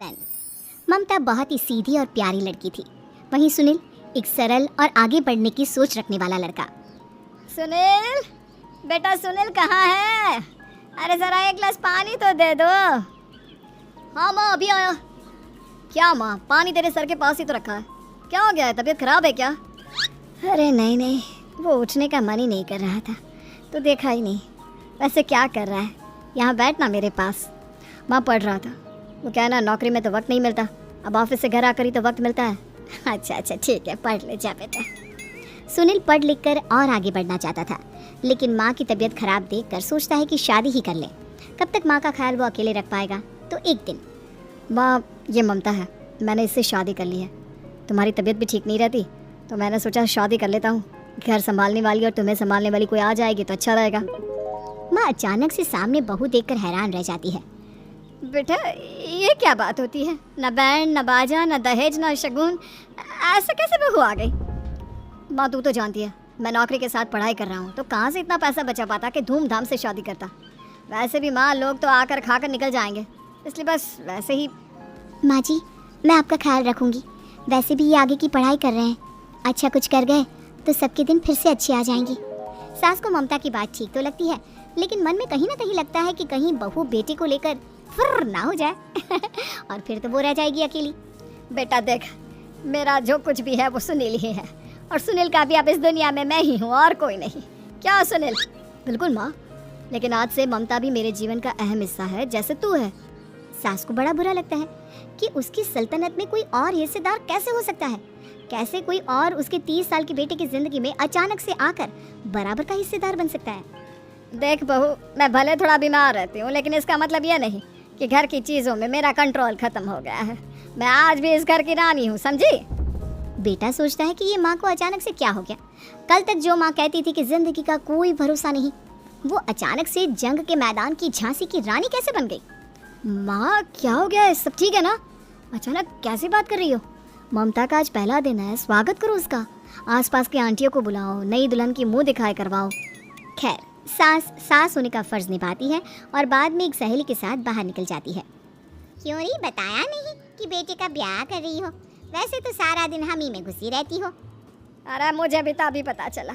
ममता बहुत ही सीधी और प्यारी लड़की थी। वहीं सुनील एक सरल और आगे बढ़ने की सोच रखने वाला लड़का। सुनील, बेटा सुनील कहाँ है? अरे जरा एक गिलास पानी तो दे दो। हाँ माँ अभी आया। क्या माँ, पानी तेरे सर के पास ही तो रखा है, क्या हो गया है? तबीयत खराब है क्या? अरे नहीं नहीं, वो उठने का मन ही नहीं कर रहा था तो देखा ही नहीं। वैसे क्या कर रहा है? यहाँ बैठ ना मेरे पास। माँ पढ़ रहा था। वो क्या है ना, नौकरी में तो वक्त नहीं मिलता, अब ऑफिस से घर आकर ही तो वक्त मिलता है। अच्छा ठीक है, पढ़ ले जा बेटा। सुनील पढ़ लिख कर और आगे बढ़ना चाहता था, लेकिन माँ की तबीयत खराब देखकर सोचता है कि शादी ही कर ले। कब तक माँ का ख्याल वो अकेले रख पाएगा? तो एक दिन, माँ ये ममता है, मैंने इससे शादी कर ली है। तुम्हारी तबीयत भी ठीक नहीं रहती तो मैंने सोचा शादी कर लेता हूँ। घर संभालने वाली और तुम्हें संभालने वाली कोई आ जाएगी तो अच्छा रहेगा। माँ अचानक से सामने बहू देखकर हैरान रह जाती है। बेटा ये क्या बात होती है? न बैंड न बाजा न दहेज न शगुन, ऐसे कैसे बहू आ गई? माँ तू तो जानती है मैं नौकरी के साथ पढ़ाई कर रहा हूँ, तो कहाँ से इतना पैसा बचा पाता कि धूमधाम से शादी करता। वैसे भी माँ लोग तो आकर खाकर निकल जाएंगे, इसलिए बस वैसे ही। माँ जी मैं आपका ख्याल रखूँगी। वैसे भी ये आगे की पढ़ाई कर रहे हैं, अच्छा कुछ कर गए तो सबके दिन फिर से अच्छे आ जाएंगे। सास को ममता की बात ठीक तो लगती है, लेकिन मन में कहीं ना कहीं लगता है कि कहीं बहू बेटे को लेकर फुर्र ना हो जाए और फिर तो वो रह जाएगी अकेली। बेटा देख, मेरा जो कुछ भी है वो सुनील ही है, और सुनील का भी अब इस दुनिया में मैं ही हूँ और कोई नहीं। क्या सुनील? बिल्कुल माँ, लेकिन आज से ममता भी मेरे जीवन का अहम हिस्सा है जैसे तू है। सास को बड़ा बुरा लगता है कि उसकी सल्तनत में कोई और हिस्सेदार कैसे हो सकता है। कैसे कोई और उसके 30 साल के बेटे की जिंदगी में अचानक से आकर बराबर का हिस्सेदार बन सकता है। देख बहू, मैं भले थोड़ा बीमार रहती हूँ, लेकिन इसका मतलब यह नहीं कि घर की चीज़ों में मेरा कंट्रोल खत्म हो गया है। मैं आज भी इस घर की रानी हूँ, समझी? बेटा सोचता है कि ये माँ को अचानक से क्या हो गया। कल तक जो माँ कहती थी कि जिंदगी का कोई भरोसा नहीं, वो अचानक से जंग के मैदान की झांसी की रानी कैसे बन गई? माँ क्या हो गया है? सब ठीक है ना? अचानक कैसी बात कर रही हो? ममता का आज पहला दिन है, स्वागत करो उसका। आसपास की आंटियों को बुलाओ, नई दुल्हन की मुंह दिखाई करवाओ। खैर सास होने का फर्ज निभाती है और बाद में एक सहेली के साथ बाहर निकल जाती है। क्यों नहीं बताया नहीं कि बेटे का ब्याह कर रही हो? वैसे तो सारा दिन हम ही में घुसी रहती हो। अरे मुझे भी तभी पता चला,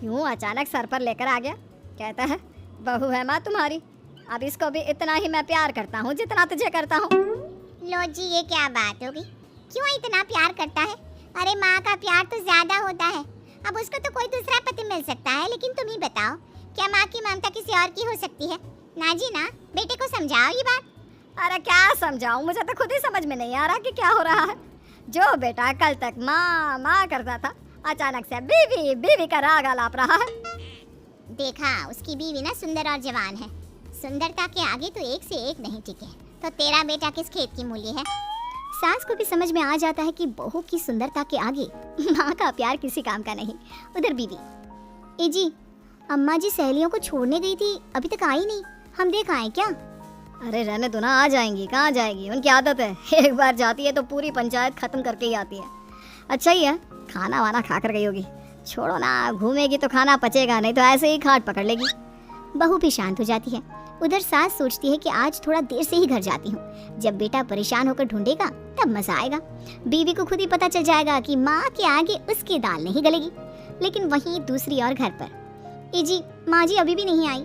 यूँ अचानक सर पर लेकर आ गया। कहता है बहू है माँ तुम्हारी, अब इसको भी इतना ही मैं प्यार करता हूँ जितना तुझे करता हूँ। लो जी, ये क्या बात होगी? क्यों इतना प्यार करता है? अरे माँ का प्यार तो ज्यादा होता है। अब उसको तो कोई दूसरा पति मिल सकता है, लेकिन तुम ही बताओ, क्या माँ की ममता किसी और की हो सकती है? ना जी ना, बेटे को समझाओ ये बात। अरे क्या समझाऊं, मुझे तो खुद ही समझ में नहीं आ रहा कि क्या हो रहा है। जो बेटा कल तक माँ माँ करता था, अचानक से बीवी बीवी का राग आलाप रहा है। देखा, उसकी बीवी ना सुंदर और जवान है। सुंदरता के आगे तो एक से एक नहीं टिके, तो तेरा बेटा किस खेत की मूली है? सास को भी समझ में आ जाता है कि बहू की सुंदरता के आगे माँ का प्यार किसी काम का नहीं। उधर बीवी, ए जी अम्मा जी सहेलियों को छोड़ने गई थी, अभी तक आई नहीं, हम देख आए क्या? अरे रहने दो ना, आ जाएंगी। कहाँ जाएगी, उनकी आदत है, एक बार जाती है तो पूरी पंचायत खत्म करके ही आती है। अच्छा ही है, खाना वाना खा कर गई होगी। छोड़ो ना, घूमेगी तो खाना पचेगा, नहीं तो ऐसे ही खाट पकड़ लेगी। बहू भी शांत हो जाती है। उधर सास सोचती है कि आज थोड़ा देर से ही घर जाती हूँ, जब बेटा परेशान होकर ढूंढेगा तब मजा आएगा। बीवी को खुद ही पता चल जाएगा कि माँ के आगे उसकी दाल नहीं गलेगी। लेकिन वहीं दूसरी ओर घर पर, ए जी माँ जी अभी भी नहीं आई,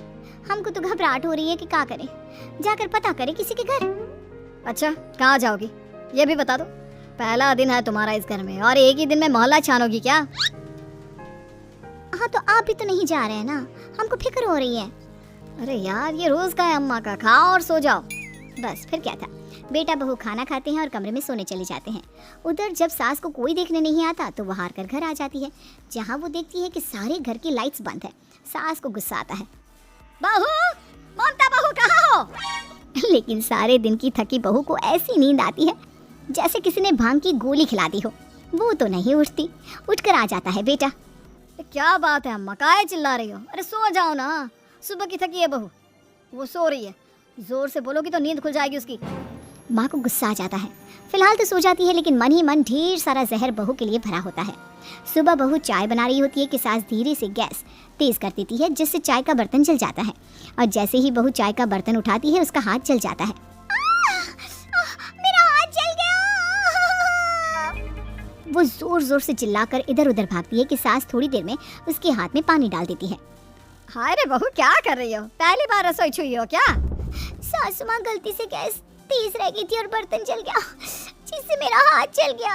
हमको तो घबराहट हो रही है कि क्या करें, जाकर पता करें किसी के घर। अच्छा कहाँ जाओगी ये भी बता दो। पहला दिन है तुम्हारा इस घर में और एक ही दिन में मोहल्ला छानोगी क्या? हाँ तो आप भी तो नहीं जा रहे हैं ना, हमको फिक्र हो रही है। अरे यार ये रोज का है अम्मा का, खाओ और सो जाओ। बस फिर क्या था, बेटा बहू खाना खाते हैं और कमरे में सोने चले जाते हैं। उधर जब सास को कोई देखने नहीं आता तो वो हार कर घर आ जाती है, जहाँ वो देखती है कि सारे घर की लाइट्स बंद है। सास को गुस्सा आता है, बहू, ममता बहू कहाँ हो? लेकिन सारे दिन की थकी बहू को ऐसी नींद आती है जैसे किसी ने भांग की गोली खिला दी हो। वो तो नहीं उठती, उठकर आ जाता है बेटा। क्या बात है अम्मा, काहे चिल्ला रही हो? अरे सो जाओ ना, सुबह की थकी है बहू, वो सो रही है, जोर से बोलोगी तो नींद खुल जाएगी उसकी। माँ को गुस्सा आ जाता है। फिलहाल तो सो जाती है, लेकिन मन ही मन ढेर सारा जहर बहू के लिए भरा होता है। सुबह बहू चाय बना रही होती है कि सास धीरे से गैस तेज कर देती है, जिससे चाय का बर्तन जल जाता है। और जैसे ही बहू चाय का बर्तन उठाती है उसका हाथ जल जाता है। मेरा हाथ वो जोर जोर से चिल्लाकर इधर उधर भागती है कि सास थोड़ी देर में उसके हाथ में पानी डाल देती है। हाय रे बहू, क्या कर रही हो? पहली बार रसोई छुई हो क्या? सासू माँ गलती से गैस तेज रह गई थी और बर्तन जल गया, जिससे मेरा हाथ जल गया।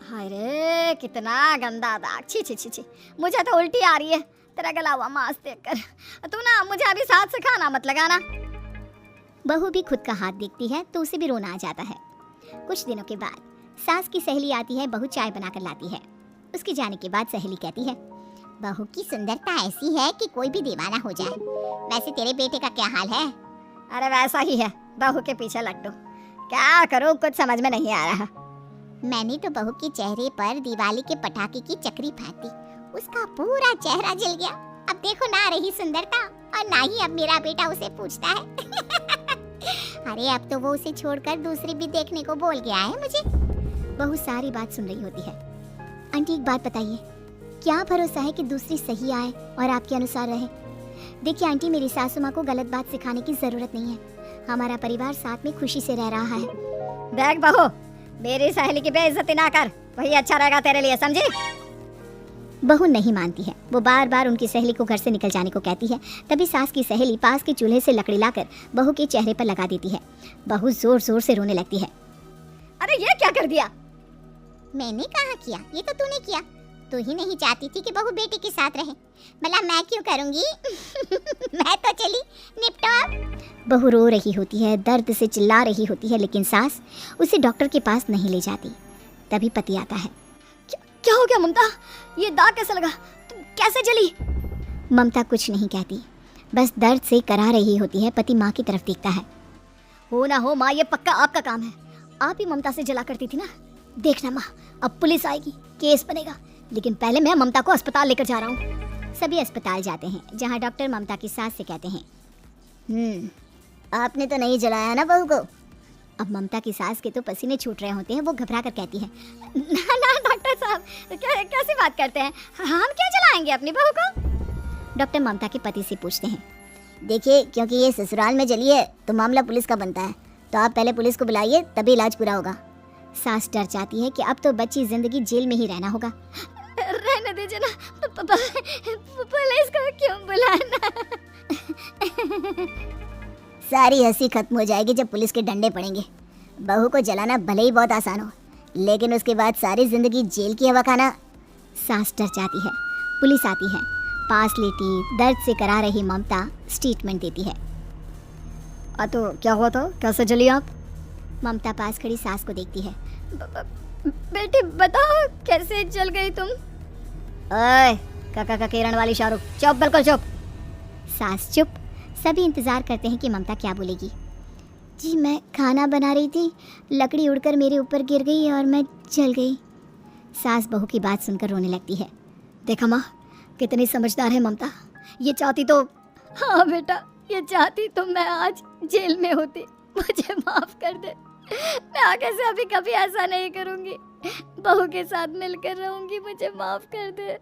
हाय रे, कितना गंदा दाग। छी छी छी छी, मुझे तो उल्टी आ रही है तेरा गला हुआ मांस देखकर। तू ना मुझे अभी साथ से खाना मत लगाना। बहू भी खुद का हाथ देखती है तो उसे भी रोना आ जाता है। कुछ दिनों के बाद सास की सहेली आती है, बहू चाय बनाकर लाती है। उसके जाने के बाद सहेली कहती है, बहू की सुंदरता ऐसी है कि कोई भी दीवाना हो जाए। वैसे तेरे बेटे का क्या हाल है? अरे वैसा ही है, बहू के पीछे लट्टू। क्या करूं, कुछ समझ में नहीं आ रहा। मैंने तो बहू के चेहरे पर दिवाली के पटाखे की चक्री फेंक दी, उसका पूरा चेहरा जल गया। अब देखो ना रही सुंदरता, और ना ही अब मेरा बेटा उसे पूछता है। अरे अब तो वो उसे छोड़कर दूसरी भी देखने को बोल गया है मुझे। बहू सारी बात सुन रही होती है। आंटी एक बात बताइए, क्या भरोसा है कि दूसरी सही आए और आपके अनुसार रहे? देखिए आंटी, मेरी सासू माँ को गलत बात सिखाने की जरूरत नहीं है। हमारा परिवार साथ में खुशी से रह रहा है। देख बहू, मेरी सहेली की बेइज्जती ना कर, वही अच्छा रहेगा तेरे लिए, समझी? बहू नहीं मानती है। वो बार बार उनकी सहेली को घर से निकल जाने को कहती है। तभी सास की सहेली पास के चूल्हे से लकड़ी लाकर बहू के चेहरे पर लगा देती है। बहू जोर जोर से रोने लगती है। अरे ये क्या कर दिया? मैंने कहा किया, ये तो तूने किया। तू ही नहीं चाहती थी कि बहू बेटे के साथ रहे, भला मैं क्यों करूंगी? मैं तो चली, निपटो। बहू रो रही होती है, दर्द से चिल्ला रही होती है, लेकिन सास उसे डॉक्टर के पास नहीं ले जाती। तभी पति आता है। क्या हो गया ममता? ये दाग कैसे लगा? तुम कैसे जली? ममता कुछ नहीं कहती, बस दर्द से करा रही होती है। पति माँ की तरफ देखता है। हो ना हो माँ, ये पक्का आपका काम है। आप ही ममता से जला करती थी ना। देखना माँ, अब पुलिस आएगी, केस बनेगा, लेकिन पहले मैं ममता को अस्पताल लेकर जा रहा हूँ। सभी अस्पताल जाते हैं, जहाँ डॉक्टर ममता की सास से कहते हैं, आपने तो नहीं जलाया ना बहू को? अब ममता की सास के तो पसीने छूट रहे होते हैं। वो घबरा कर कहती है, ना ना डॉक्टर साहब, कैसी बात करते हैं? हम क्या जलाएंगे अपनी बहू को? डॉक्टर ममता के पति से पूछते हैं, देखिए क्योंकि ये ससुराल में जली है तो मामला पुलिस का बनता है, तो आप पहले पुलिस को बुलाइए, तभी इलाज पूरा होगा। सास डर जाती है कि अब तो बच्ची जिंदगी जेल में ही रहना होगा। रहने दीजिए ना, पुलिस को क्यों बुलाना? सारी हंसी खत्म हो जाएगी जब पुलिस के डंडे पड़ेंगे। बहू को जलाना भले ही बहुत आसान हो, लेकिन उसके बाद सारी जिंदगी जेल की हवा खाना। सास डर जाती है। पुलिस आती है, पास लेटी दर्द से करा रही ममता स्टेटमेंट देती है। तो क्या हुआ था, कैसे जली आप? ममता पास खड़ी सास को देखती है। बेटी बताओ, कैसे जल गई तुम? ओए काका का किरण वाली शाहरुख, चुप, बिल्कुल चुप। सास चुप। सभी इंतजार करते हैं कि ममता क्या बोलेगी। जी मैं खाना बना रही थी, लकड़ी उड़कर मेरे ऊपर गिर गई और मैं जल गई। सास बहू की बात सुनकर रोने लगती है। देखा माँ, कितनी समझदार है ममता। ये चाहती तो, हाँ बेटा, ये चाहती तो मैं आज जेल में होती। मुझे माफ कर दे, मैं आगे से अभी कभी ऐसा नहीं करूँगी। बहू के साथ मिलकर रहूँगी, मुझे माफ कर दे।